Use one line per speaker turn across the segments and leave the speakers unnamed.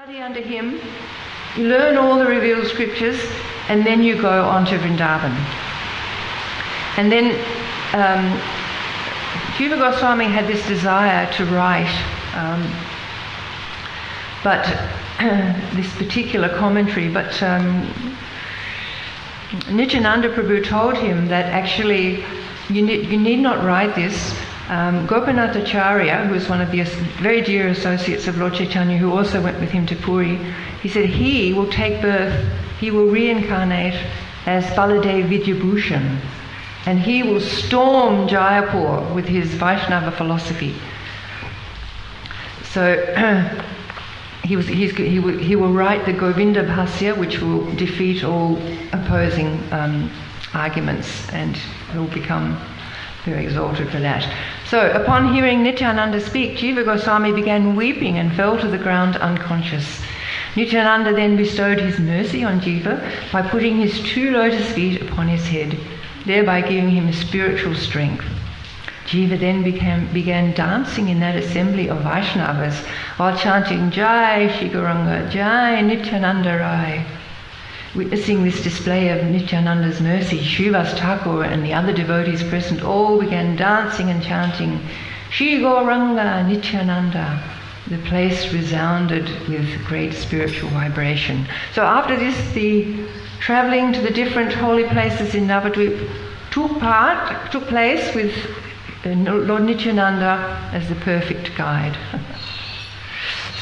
study under him, you learn all the revealed scriptures, and then you go on to Vrindavan. And then Jiva Goswami had this desire to write, but this particular commentary, but Nityananda Prabhu told him that actually you need not write this. Gopinath Acharya, who was one of the very dear associates of Lord Chaitanya, who also went with him to Puri, he said he will take birth, he will reincarnate as Baladev Vidyabhushan, and he will storm Jayapur with his Vaishnava philosophy. So he will write the Govinda Bhasya, which will defeat all opposing arguments, and he will become very exalted for that. So upon hearing Nityananda speak, Jiva Goswami began weeping and fell to the ground unconscious. Nityananda then bestowed his mercy on Jiva by putting his 2 lotus feet upon his head, thereby giving him spiritual strength. Jiva then began dancing in that assembly of Vaishnavas while chanting Jai Shri Gauranga, Jai Nityananda Rai. Witnessing this display of Nityananda's mercy, Srivas Thakur and the other devotees present all began dancing and chanting Shri Gauranga Nityananda. The place resounded with great spiritual vibration. So after this, the travelling to the different holy places in Navadvip took place with Lord Nityananda as the perfect guide.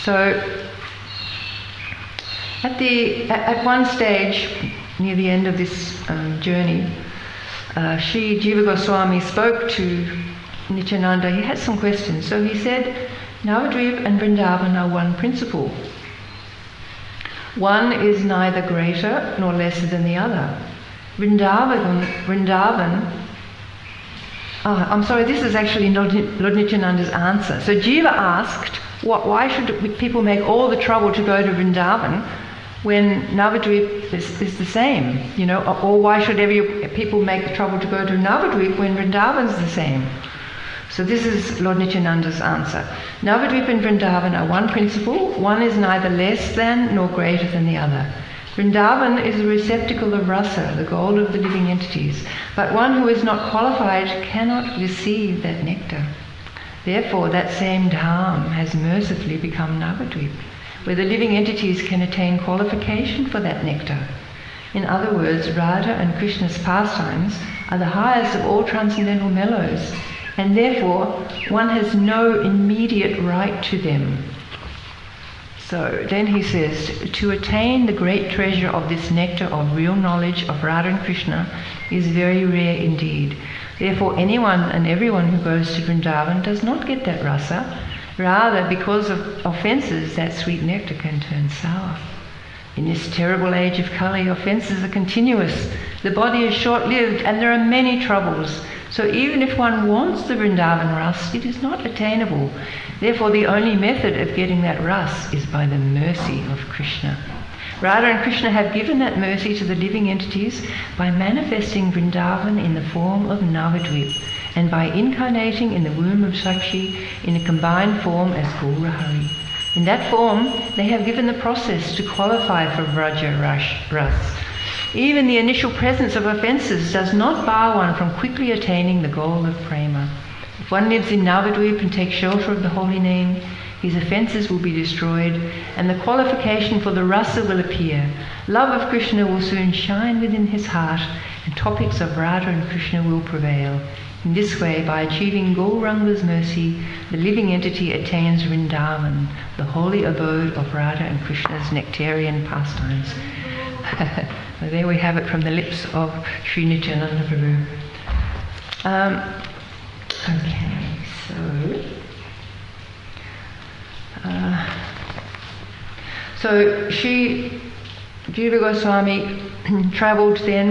So at one stage, near the end of this journey, Sri Jiva Goswami spoke to Nityananda. He had some questions. So he said, Navadvip and Vrindavan are one principle. One is neither greater nor lesser than the other. This is actually Lord Nityananda's answer. So Jiva asked, why should people make all the trouble to go to Vrindavan when Navadvip is the same, or why should people make the trouble to go to Navadvip when Vrindavan's the same? So this is Lord Nityananda's answer. Navadvip and Vrindavan are one principle, one is neither less than nor greater than the other. Vrindavan is a receptacle of rasa, the gold of the living entities, but one who is not qualified cannot receive that nectar. Therefore, that same Dham has mercifully become Navadvip, where the living entities can attain qualification for that nectar. In other words, Radha and Krishna's pastimes are the highest of all transcendental mellows, and therefore one has no immediate right to them. So then he says, to attain the great treasure of this nectar of real knowledge of Radha and Krishna is very rare indeed. Therefore anyone and everyone who goes to Vrindavan does not get that rasa. Rather, because of offences, that sweet nectar can turn sour. In this terrible age of Kali, offences are continuous. The body is short-lived and there are many troubles. So even if one wants the Vrindavan ras, it is not attainable. Therefore, the only method of getting that ras is by the mercy of Krishna. Radha and Krishna have given that mercy to the living entities by manifesting Vrindavan in the form of Navadvip and by incarnating in the womb of Sakshi in a combined form as Gaurahari. In that form, they have given the process to qualify for Vraja Ras. Even the initial presence of offences does not bar one from quickly attaining the goal of prema. If one lives in Navadvip and takes shelter of the holy name, his offences will be destroyed and the qualification for the rasa will appear. Love of Krishna will soon shine within his heart and topics of Radha and Krishna will prevail. In this way, by achieving Gauranga's mercy, the living entity attains Vrindavan, the holy abode of Radha and Krishna's nectarian pastimes. So there we have it from the lips of Sri Nityananda Prabhu. So Sri Jiva Goswami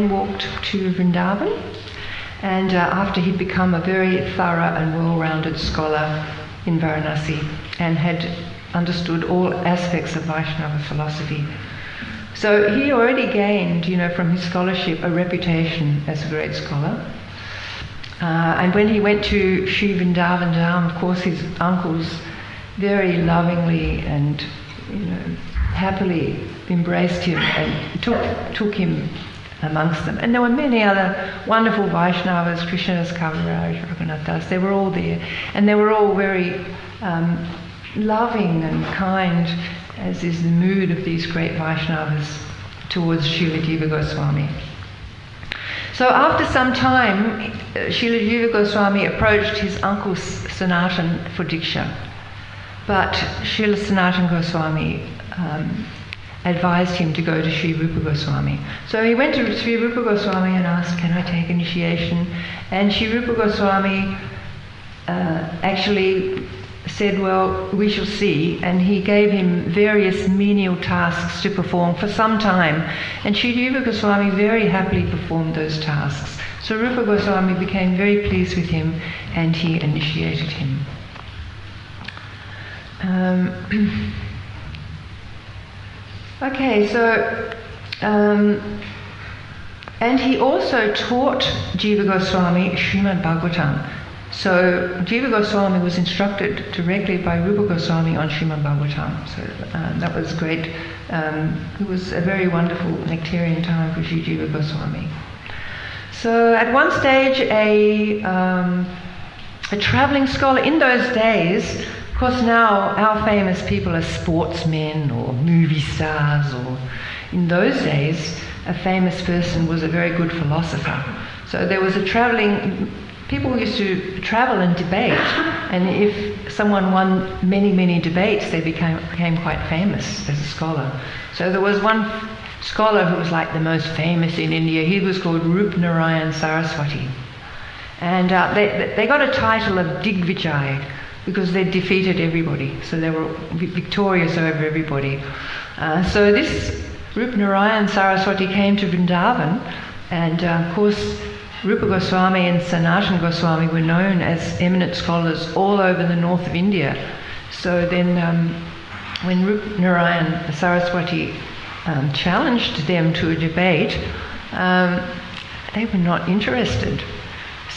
walked to Vrindavan, and after he'd become a very thorough and well-rounded scholar in Varanasi and had understood all aspects of Vaishnava philosophy. So he already gained, from his scholarship, a reputation as a great scholar. And when he went to Sri Vrindavan Dham, of course his uncles very lovingly and happily embraced him and took him amongst them. And there were many other wonderful Vaishnavas, Krishnadas Kaviraj, Raghunath Das, they were all there. And they were all very loving and kind, as is the mood of these great Vaishnavas towards Srila Jiva Goswami. So after some time, Srila Jiva Goswami approached his uncle Sanatan for Diksha. But Srila Sanatan Goswami advised him to go to Sri Rupa Goswami. So he went to Sri Rupa Goswami and asked, can I take initiation? And Sri Rupa Goswami actually said, well, we shall see. And he gave him various menial tasks to perform for some time. And Sri Jiva Goswami very happily performed those tasks. So Rupa Goswami became very pleased with him and he initiated him. Okay, so, and he also taught Jiva Goswami Srimad Bhagavatam. So Jiva Goswami was instructed directly by Rupa Goswami on Srimad Bhagavatam. So that was great. It was a very wonderful nectarian time for Sri Jiva Goswami. So at one stage, a traveling scholar in those days, of course now our famous people are sportsmen or movie stars, or in those days a famous person was a very good philosopher. So there was a traveling, people used to travel and debate, and if someone won many debates they became quite famous as a scholar. So there was one scholar who was like the most famous in India. He was called Rup Narayan Saraswati, and they got a title of Digvijay because they defeated everybody, so they were victorious over everybody. So this Rup Narayan Saraswati came to Vrindavan, and of course Rupa Goswami and Sanatan Goswami were known as eminent scholars all over the north of India. So then when Rup Narayan Saraswati challenged them to a debate, they were not interested.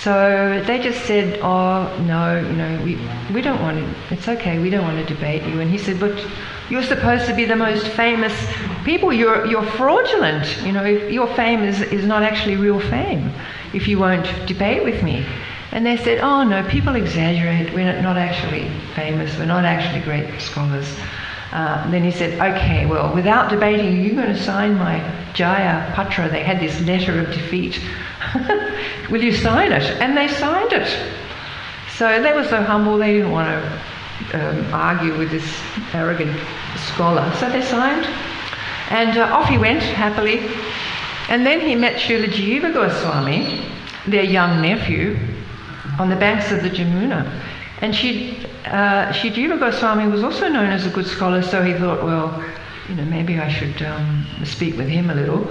So they just said, oh, no, we don't want to, it's okay, we don't want to debate you. And he said, but you're supposed to be the most famous people, you're fraudulent, if your fame is not actually real fame, if you won't debate with me. And they said, oh no, people exaggerate, we're not actually famous, we're not actually great scholars. Then he said, okay, well, without debating, you're going to sign my Jaya Patra. They had this letter of defeat. Will you sign it? And they signed it. So they were so humble, they didn't want to argue with this arrogant scholar. So they signed, and off he went happily. And then he met Srila Jiva Goswami, their young nephew, on the banks of the Jamuna. And Sri Jiva Goswami was also known as a good scholar, so he thought, well, maybe I should speak with him a little.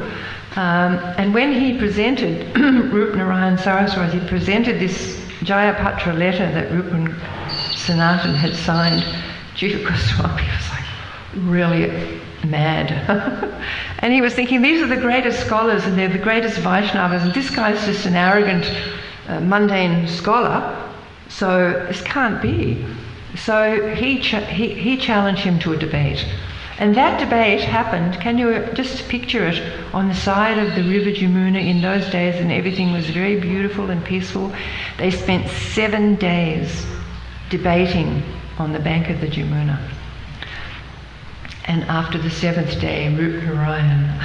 And when he presented, Rup Narayan Saraswati presented this Jayapatra letter that Rup and Sanatan had signed, Jiva Goswami was like really mad. And he was thinking, these are the greatest scholars and they're the greatest Vaishnavas, and this guy's just an arrogant, mundane scholar, so this can't be. So he challenged him to a debate. And that debate happened, can you just picture it, on the side of the river Jamuna in those days, and everything was very beautiful and peaceful. They spent 7 days debating on the bank of the Jamuna. And after the 7th day, Rup Narayan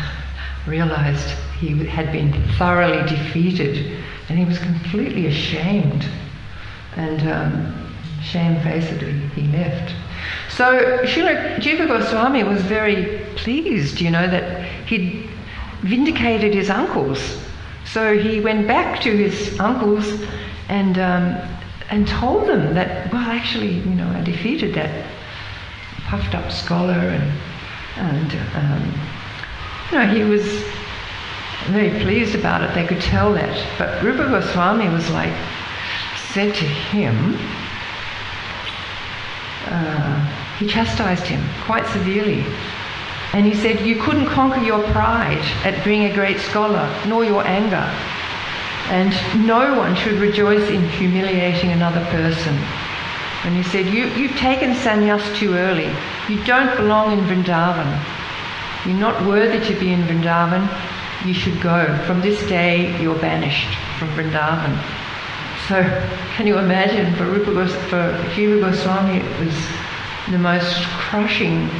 realized he had been thoroughly defeated, and he was completely ashamed. And shamefacedly he left. So Srila Jiva Goswami was very pleased, that he'd vindicated his uncles. So he went back to his uncles and told them that, well, actually, I defeated that puffed up scholar, and he was very pleased about it. They could tell that. But Rupa Goswami was said to him, he chastised him quite severely. And he said, you couldn't conquer your pride at being a great scholar, nor your anger. And no one should rejoice in humiliating another person. And he said, you've taken sannyas too early. You don't belong in Vrindavan. You're not worthy to be in Vrindavan. You should go. From this day, you're banished from Vrindavan. So, can you imagine, for Jiva Goswami, it was the most crushing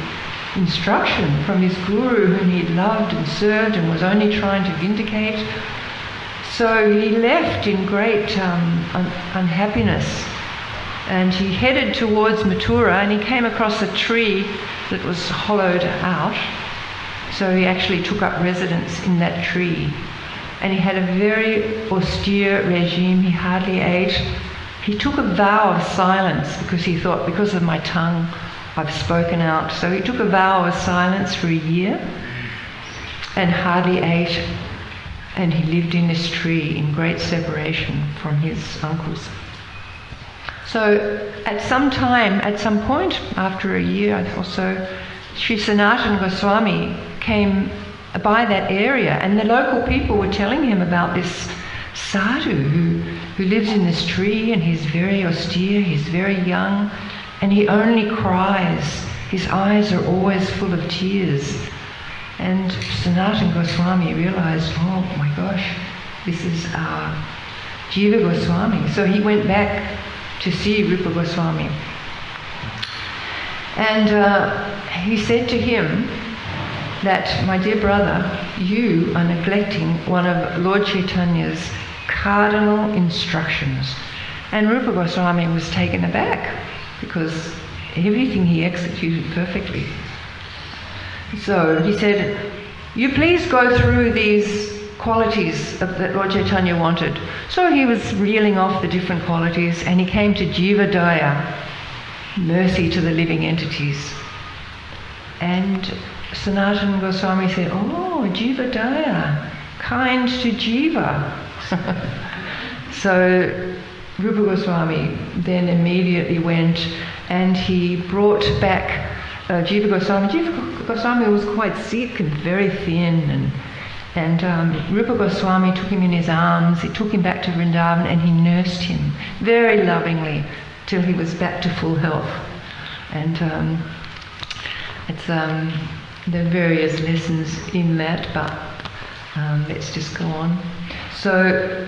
instruction from his guru, whom he loved and served and was only trying to vindicate. So he left in great unhappiness, and he headed towards Mathura, and he came across a tree that was hollowed out. So he actually took up residence in that tree. And he had a very austere regime. He hardly ate. He took a vow of silence because he thought, because of my tongue, I've spoken out. So he took a vow of silence for a year and hardly ate. And he lived in this tree in great separation from his uncles. So at some point after a year or so, Sri Sanatana Goswami came by that area, and the local people were telling him about this sadhu who lives in this tree, and he's very austere, he's very young, and he only cries. His eyes are always full of tears. And Sanatana Goswami realized, oh my gosh, this is our Jiva Goswami. So he went back to see Rupa Goswami. And he said to him that, my dear brother, you are neglecting one of Lord Chaitanya's cardinal instructions. And Rupa Goswami was taken aback because everything he executed perfectly. So he said, you please go through these qualities that Lord Chaitanya wanted. So he was reeling off the different qualities, and he came to Jiva Daya, mercy to the living entities. And Sanatana Goswami said, oh, Jiva Daya, kind to Jiva. So Rupa Goswami then immediately went and he brought back Jiva Goswami. Jiva Goswami was quite sick and very thin, and Rupa Goswami took him in his arms, he took him back to Vrindavan, and he nursed him very lovingly till he was back to full health. And there are various lessons in that, but let's just go on. So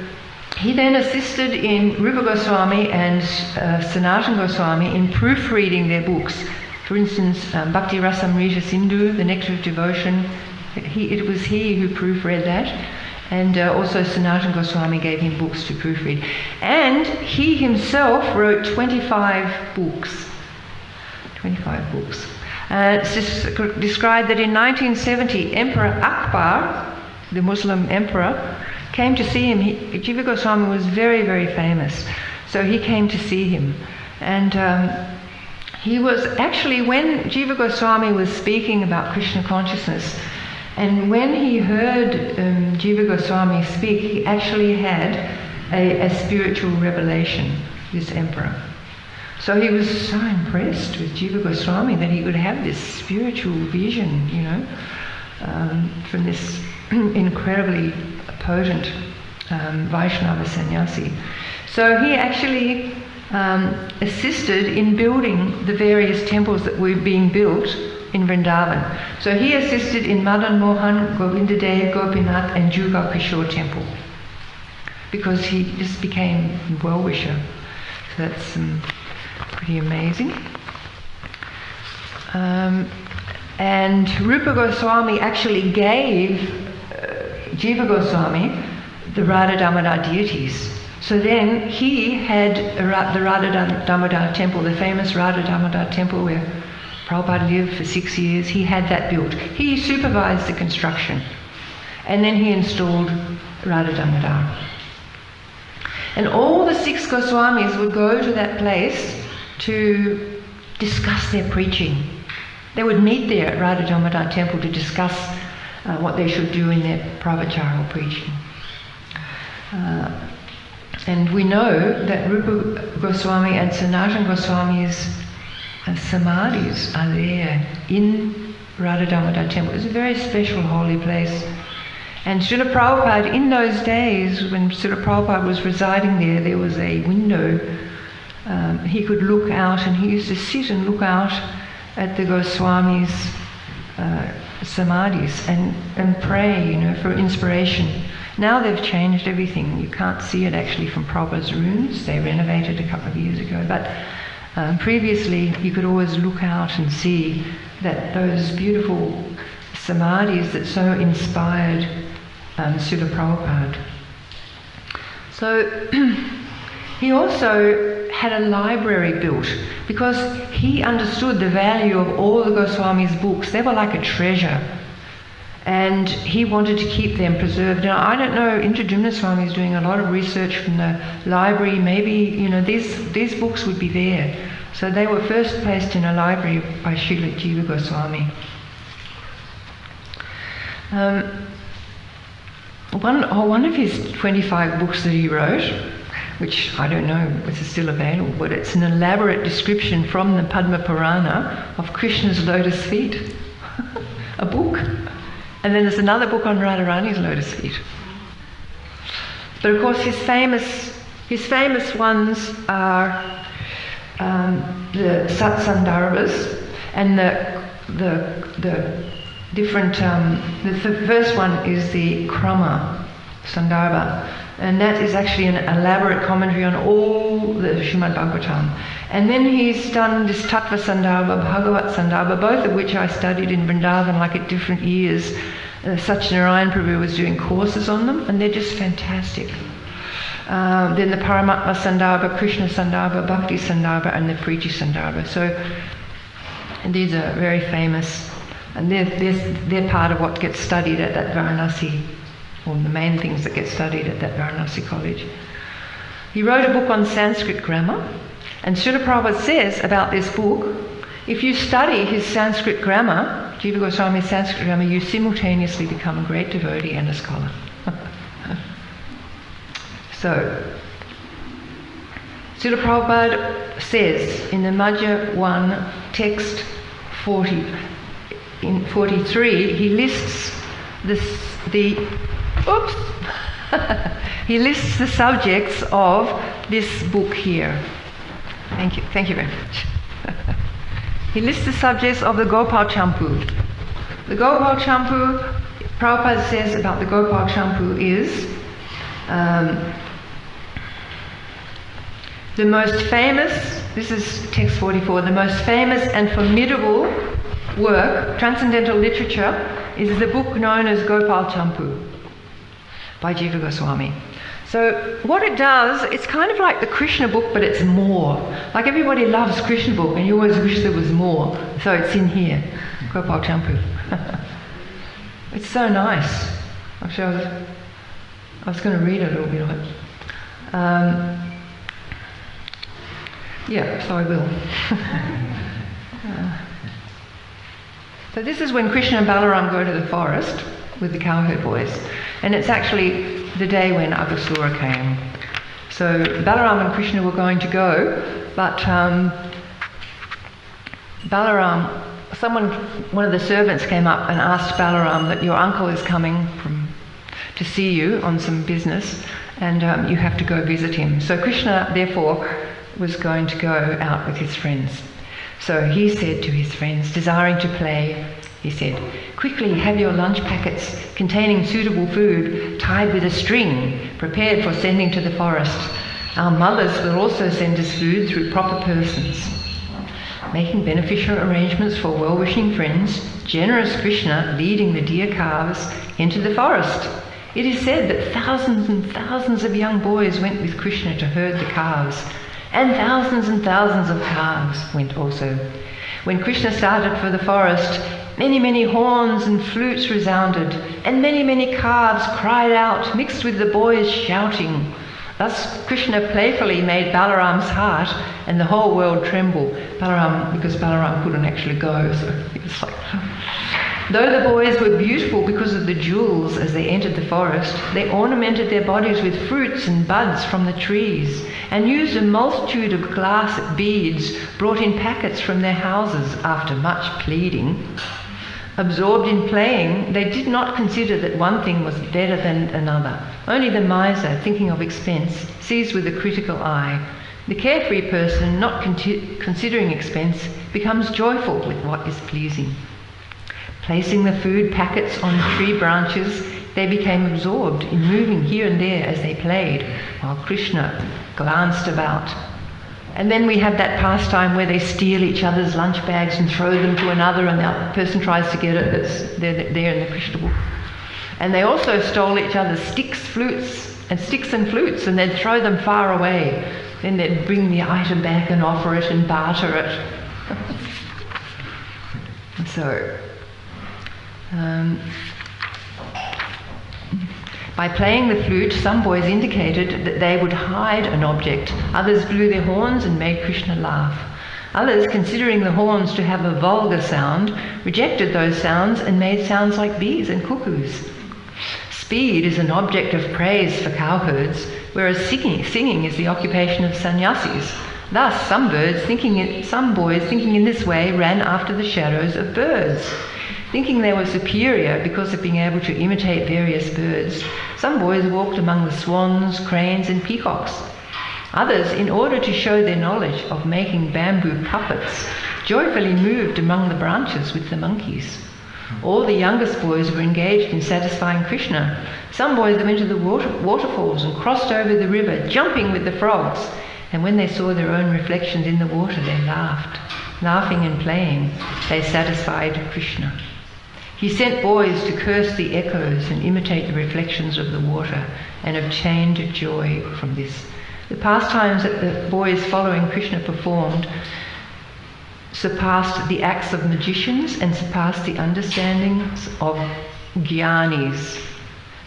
he then assisted in Rupa Goswami and Sanatana Goswami in proofreading their books. For instance, Bhakti Rasamrita Sindhu, The Nectar of Devotion, it was he who proofread that. And also Sanatana Goswami gave him books to proofread. And he himself wrote 25 books. 25 books. It's just described that in 1970, Emperor Akbar, the Muslim emperor, came to see him. Jiva Goswami was very, very famous. So he came to see him. And he was actually, when Jiva Goswami was speaking about Krishna consciousness, and when he heard Jiva Goswami speak, he actually had a spiritual revelation, this emperor. So he was so impressed with Jiva Goswami that he could have this spiritual vision, from this incredibly potent Vaishnava sannyasi. So he actually assisted in building the various temples that were being built in Vrindavan. So he assisted in Madan Mohan, Govindadev, Gopinath and Jugal Kishore temple because he just became a well-wisher. So that's pretty amazing. And Rupa Goswami actually gave Jiva Goswami the Radha Damodar deities. So then he had the Radha Damodar temple, the famous Radha Damodar temple where Prabhupada lived for 6 years. He had that built. He supervised the construction. And then he installed Radha Damodar. And all the 6 Goswamis would go to that place to discuss their preaching. They would meet there at Radha Damodar temple to discuss what they should do in their pravachara preaching. And we know that Rupa Goswami and Sanatana Goswami's samadhis are there in Radha Damodar temple. It's a very special holy place. And Srila Prabhupada, in those days when Srila Prabhupada was residing there, there was a window he could look out, and he used to sit and look out at the Goswamis' samadhis and pray, for inspiration. Now they've changed everything. You can't see it actually from Prabhupada's rooms. They renovated a couple of years ago. But previously, you could always look out and see that those beautiful samadhis that so inspired Srila Prabhupada. So he also had a library built because he understood the value of all the Goswamis' books. They were like a treasure. And he wanted to keep them preserved. Now, I don't know, Indradyumna Swami is doing a lot of research from the library. Maybe, these books would be there. So they were first placed in a library by Srila Jiva Goswami. One of his 25 books that he wrote, which I don't know if it's still available, but it's an elaborate description from the Padma Purana of Krishna's lotus feet. A book. And then there's another book on Radharani's lotus feet. But of course his famous ones are the Satsandarbhas and the different, the first one is the Krama Sandarbha, and that is actually an elaborate commentary on all the Srimad Bhagavatam. And then he's done this Tattva Sandarbha, Bhagavat Sandarbha, both of which I studied in Vrindavan like at different years. Satyanarayan Prabhu was doing courses on them, and they're just fantastic. Then the Paramatma Sandarbha, Krishna Sandarbha, Bhakti Sandarbha, and the Priti Sandarbha. So these are very famous, and they're part of what gets studied at that Varanasi, or the main things that get studied at that Varanasi college. He wrote a book on Sanskrit grammar, and Srila Prabhupada says about this book, if you study his Sanskrit grammar, Jiva Goswami's Sanskrit grammar, you simultaneously become a great devotee and a scholar. So, Srila Prabhupada says in the Madhya 1, text 40, in 43, he lists he lists the subjects of this book here. Thank you very much. He lists the subjects of the Gopal Champu. The Gopal Champu, Prabhupada says about the Gopal Champu is the most famous, this is text 44, the most famous and formidable work, transcendental literature, is the book known as Gopal Champu by Jiva Goswami. So what it does, it's kind of like the Krishna book, but it's more. Like everybody loves Krishna book, and you always wish there was more. So it's in here, Gopal Champu. It's so nice. Actually, I was going to read a little bit of it. Yeah, so I will. So this is when Krishna and Balaram go to the forest with the cowherd boys. And it's actually the day when Aghasura came. So Balaram and Krishna were going to go, but Balaram, one of the servants came up and asked Balaram that your uncle is coming to see you on some business, and you have to go visit him. So Krishna, therefore, was going to go out with his friends. So he said to his friends, desiring to play, he said, quickly have your lunch packets containing suitable food tied with a string, prepared for sending to the forest. Our mothers will also send us food through proper persons. Making beneficial arrangements for well-wishing friends, generous Krishna leading the deer calves into the forest. It is said that thousands and thousands of young boys went with Krishna to herd the calves, and thousands of calves went also. When Krishna started for the forest, many horns and flutes resounded, and many calves cried out, mixed with the boys shouting. Thus Krishna playfully made Balaram's heart and the whole world tremble. Because Balaram couldn't actually go, so he was like... Though the boys were beautiful because of the jewels as they entered the forest, they ornamented their bodies with fruits and buds from the trees, and used a multitude of glass beads brought in packets from their houses after much pleading. Absorbed in playing, they did not consider that one thing was better than another. Only the miser, thinking of expense, sees with a critical eye. The carefree person, not considering expense, becomes joyful with what is pleasing. Placing the food packets on tree branches, they became absorbed in moving here and there as they played, while Krishna glanced about. And then we have that pastime where they steal each other's lunch bags and throw them to another, and the other person tries to get it. It's there in the Krishna book. And they also stole each other's sticks and flutes, and they'd throw them far away. Then they'd bring the item back and offer it and barter it. So, by playing the flute, some boys indicated that they would hide an object. Others blew their horns and made Krishna laugh. Others, considering the horns to have a vulgar sound, rejected those sounds and made sounds like bees and cuckoos. Speed is an object of praise for cowherds, whereas singing is the occupation of sannyasis. Thus, some boys thinking in this way ran after the shadows of birds. Thinking they were superior because of being able to imitate various birds, some boys walked among the swans, cranes, and peacocks. Others, in order to show their knowledge of making bamboo puppets, joyfully moved among the branches with the monkeys. All the youngest boys were engaged in satisfying Krishna. Some boys went to the waterfalls and crossed over the river, jumping with the frogs. And when they saw their own reflections in the water, they laughed. Laughing and playing, they satisfied Krishna. He sent boys to curse the echoes and imitate the reflections of the water, and obtained joy from this. The pastimes that the boys following Krishna performed surpassed the acts of magicians and surpassed the understandings of jnanis.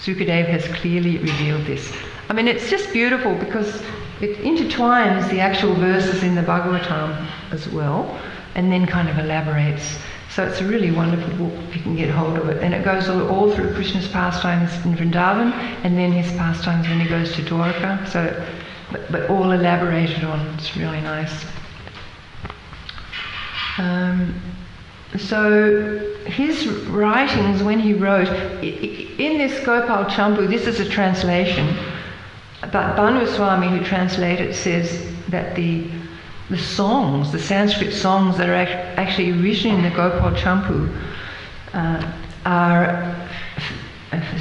Sukadeva has clearly revealed this. I mean, it's just beautiful because it intertwines the actual verses in the Bhagavatam as well, and then kind of elaborates. So it's a really wonderful book if you can get hold of it. And it goes all through Krishna's pastimes in Vrindavan, and then his pastimes when he goes to Dwarka. So, but all elaborated on. It's really nice. So his writings, when he wrote, in this Gopal Champu, this is a translation, but Bhanu Swami, who translated, says that the songs, the Sanskrit songs that are actually written in the Gopal Champu are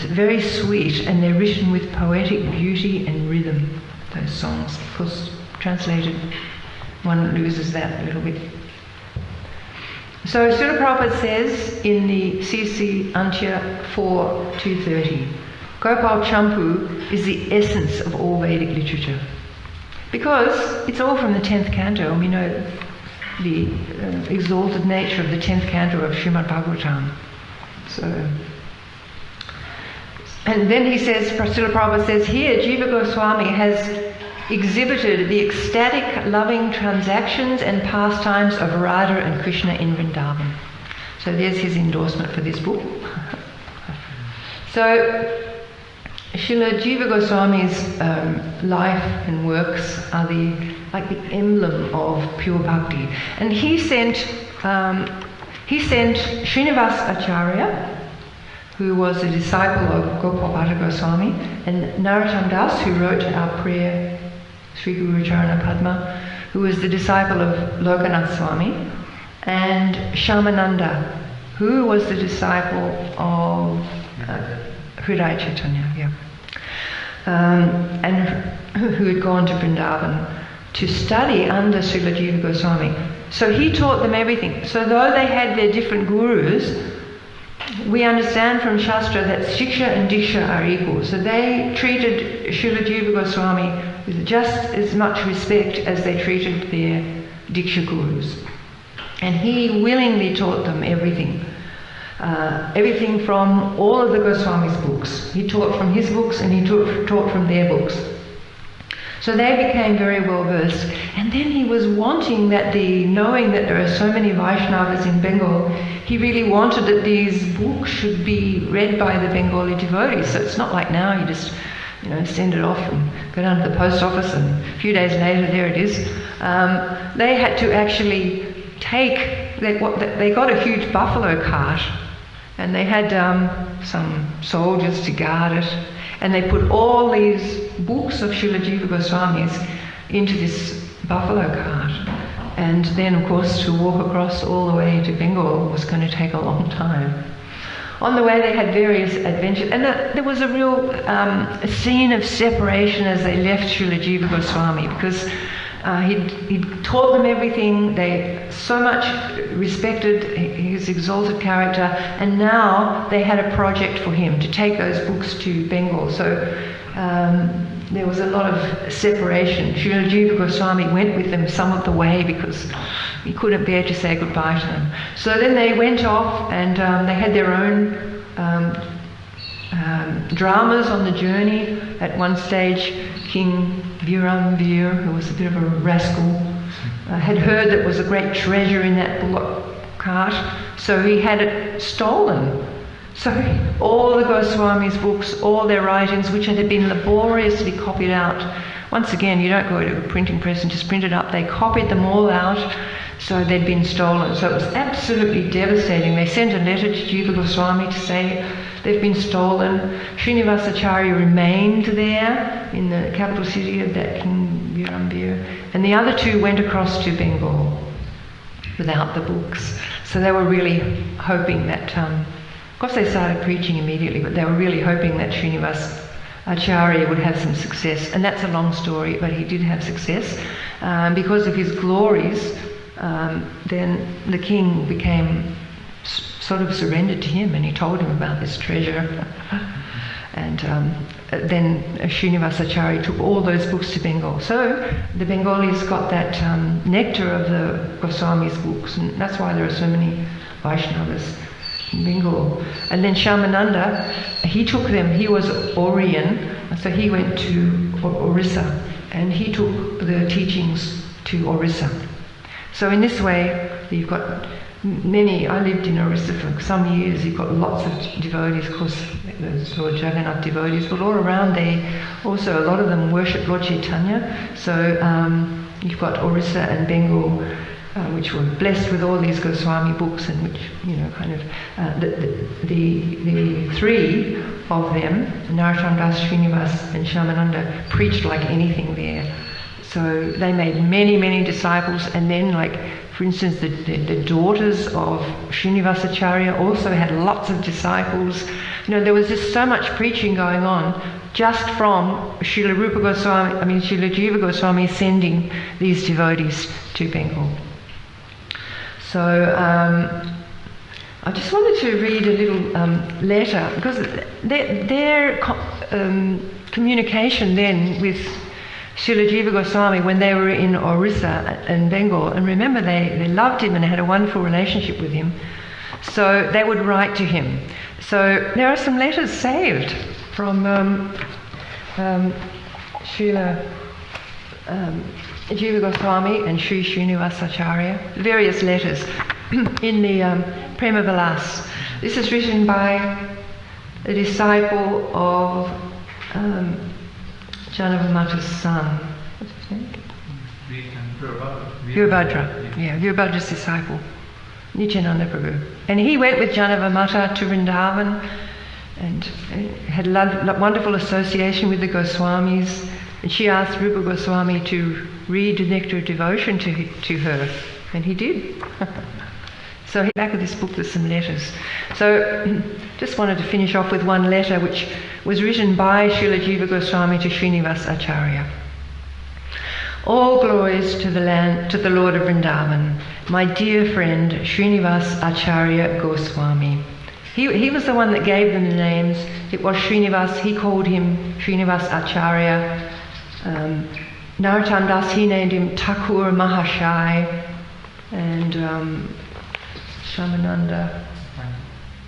very sweet, and they're written with poetic beauty and rhythm, those songs. Of course, translated, one loses that a little bit. So Srila Prabhupada says in the CC Antya 4.230, Gopal Champu is the essence of all Vedic literature. Because it's all from the 10th canto, and we know the exalted nature of the 10th canto of Srimad Bhagavatam. So, and then he says, Srila Prabhupada says, here Jiva Goswami has exhibited the ecstatic, loving transactions and pastimes of Radha and Krishna in Vrindavan. So there's his endorsement for this book. So Srila Jiva Goswami's life and works are like the emblem of pure bhakti. And he sent Srinivas Acharya, who was a disciple of Gopal Bhatta Goswami, and Narottam Das, who wrote our prayer, Sri Guru Charana Padma, who was the disciple of Lokanath Swami, and Shyamananda, who was the disciple of Hridaya Chaitanya, and who had gone to Vrindavan to study under Srila Jiva Goswami. So he taught them everything. So though they had their different gurus, we understand from Shastra that Shiksha and Diksha are equal. So they treated Srila Jiva Goswami with just as much respect as they treated their Diksha gurus. And he willingly taught them everything. Everything from all of the Goswami's books. He taught from his books, and he taught from their books. So they became very well versed. And then he was wanting that knowing that there are so many Vaishnavas in Bengal, he really wanted that these books should be read by the Bengali devotees. So it's not like now you just, send it off and go down to the post office, and a few days later there it is. They had to actually they got a huge buffalo cart, and they had some soldiers to guard it, and they put all these books of Srila Jiva Goswami's into this buffalo cart. And then, of course, to walk across all the way to Bengal was going to take a long time. On the way, they had various adventures, and there was a real scene of separation as they left Srila Jiva Goswami, because he'd taught them everything. They so much respected his exalted character, and now they had a project for him to take those books to Bengal. So there was a lot of separation. Srila Jiva Goswami went with them some of the way because he couldn't bear to say goodbye to them. So then they went off, and they had their own dramas on the journey. At one stage, King Viramvir, who was a bit of a rascal, had heard that was a great treasure in that bullock cart, so he had it stolen. So all the Goswamis' books, all their writings, which had been laboriously copied out. Once again, you don't go to a printing press and just print it up. They copied them all out, so they'd been stolen. So it was absolutely devastating. They sent a letter to Jiva Goswami to say they've been stolen. Srinivasacharya remained there in the capital city of that King Viramvir, and the other two went across to Bengal without the books. So they were really hoping that, of course they started preaching immediately, but they were really hoping that Srinivasacharya would have some success. And that's a long story, but he did have success. Because of his glories, then the king became sort of surrendered to him, and he told him about this treasure. And then Srinivasacharya took all those books to Bengal. So the Bengalis got that nectar of the Goswami's books, and that's why there are so many Vaishnavas in Bengal. And then Shamananda, he took them. He was Oriyan, so he went to Orissa, and he took the teachings to Orissa. So in this way, you've got many. I lived in Orissa for some years. You've got lots of devotees, of course, the Lord Jagannath devotees, but all around they also, a lot of them worship Lord Chaitanya. So you've got Orissa and Bengal, which were blessed with all these Goswami books, and which, you know, kind of the three of them, Narottam Das, Srinivas and Shamananda, preached like anything there. So they made many, many disciples, and then, like, for instance, the daughters of Srinivasacharya also had lots of disciples. You know, there was just so much preaching going on just from Srila Jiva Goswami sending these devotees to Bengal. So I just wanted to read a little letter, because their communication then with Srila Jiva Goswami when they were in Orissa and Bengal, and remember they loved him and had a wonderful relationship with him, so they would write to him. So there are some letters saved from Srila Jiva Goswami and Sri Srinivasacharya, various letters in the Prema Vilas. This is written by a disciple of Janavamata's son. What's his name? Virabhadra. Yeah, Virabhadra's disciple, Nityananda Prabhu. And he went with Janavamata to Vrindavan and had a wonderful association with the Goswamis. And she asked Rupa Goswami to read the Nectar of Devotion to her, and he did. So at the back of this book there's some letters. So just wanted to finish off with one letter which was written by Srila Jiva Goswami to Srinivasacharya. All glories to the Lord of Vrindavan, my dear friend Srinivasacharya Goswami. He was the one that gave them the names. It was Srinivas, he called him Srinivasacharya. Narottam Das, he named him Thakur Mahashai, and Shamananda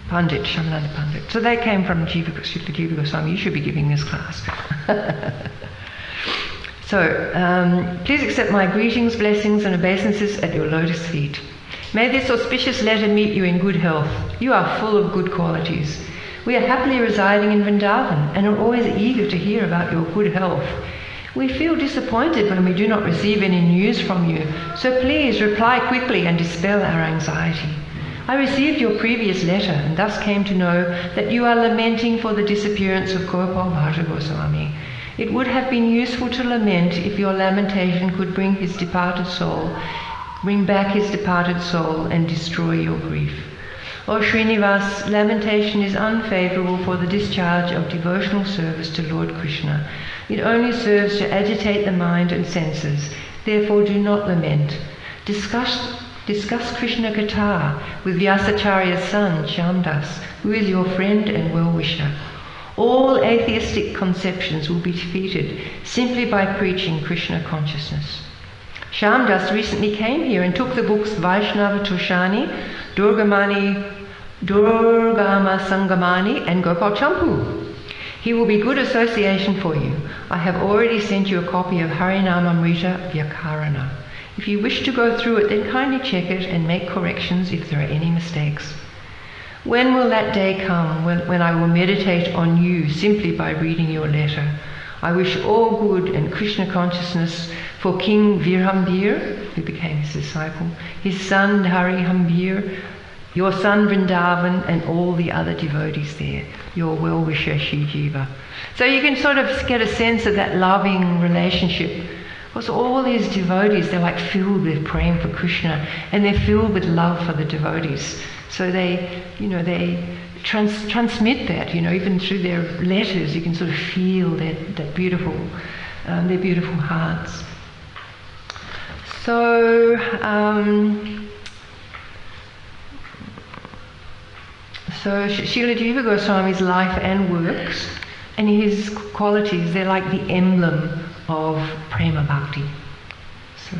Pandit. So they came from Srila Jiva Goswami. You should be giving this class. So, please accept my greetings, blessings and obeisances at your lotus feet. May this auspicious letter meet you in good health. You are full of good qualities. We are happily residing in Vrindavan and are always eager to hear about your good health. We feel disappointed when we do not receive any news from you, so please reply quickly and dispel our anxiety. I received your previous letter and thus came to know that you are lamenting for the disappearance of Gopal Bhatta Goswami. It would have been useful to lament if your lamentation could bring back his departed soul and destroy your grief. O Srinivas, lamentation is unfavourable for the discharge of devotional service to Lord Krishna. It only serves to agitate the mind and senses. Therefore do not lament. Discuss Krishna Katha with Vyasacharya's son, Shyamdas, who is your friend and well-wisher. All atheistic conceptions will be defeated simply by preaching Krishna consciousness. Shyamdas recently came here and took the books Vaishnava Toshani, Durgama Sangamani and Gopal Champu. He will be good association for you. I have already sent you a copy of Harinamamrita Vyakarana. If you wish to go through it, then kindly check it and make corrections if there are any mistakes. When will that day come when I will meditate on you simply by reading your letter? I wish all good and Krishna consciousness for King Virhambir, who became his disciple, his son Harihambir, your son Vrindavan, and all the other devotees there, your well-wisher Shri Jiva. So you can sort of get a sense of that loving relationship. Because all these devotees, they're like filled with praying for Krishna, and they're filled with love for the devotees. So they transmit that, even through their letters. You can sort of feel that beautiful, their beautiful hearts. So, Srila Jiva Goswami's life and works and his qualities, they're like the emblem of prema bhakti. So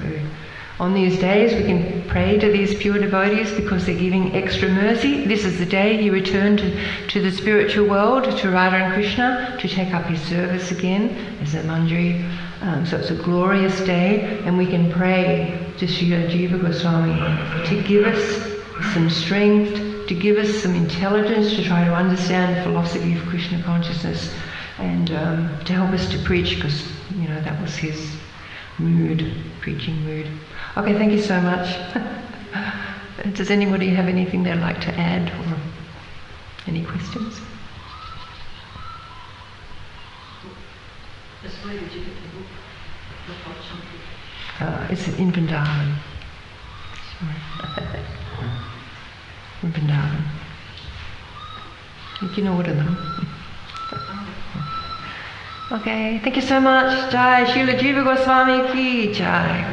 on these days we can pray to these pure devotees because they're giving extra mercy. This is the day he returned to the spiritual world, to Radha and Krishna, to take up his service again as a manjari. So it's a glorious day, and we can pray to Srila Jiva Goswami to give us some strength, to give us some intelligence to try to understand the philosophy of Krishna consciousness, and to help us to preach, because that was his mood, preaching mood. Okay, thank you so much. Does anybody have anything they'd like to add, or any questions?
Where did you get the book?
It's in Vrindavan. In Vrindavan. You can order them. Okay, thank you so much. Jai Srila Jiva Goswami ki Jai.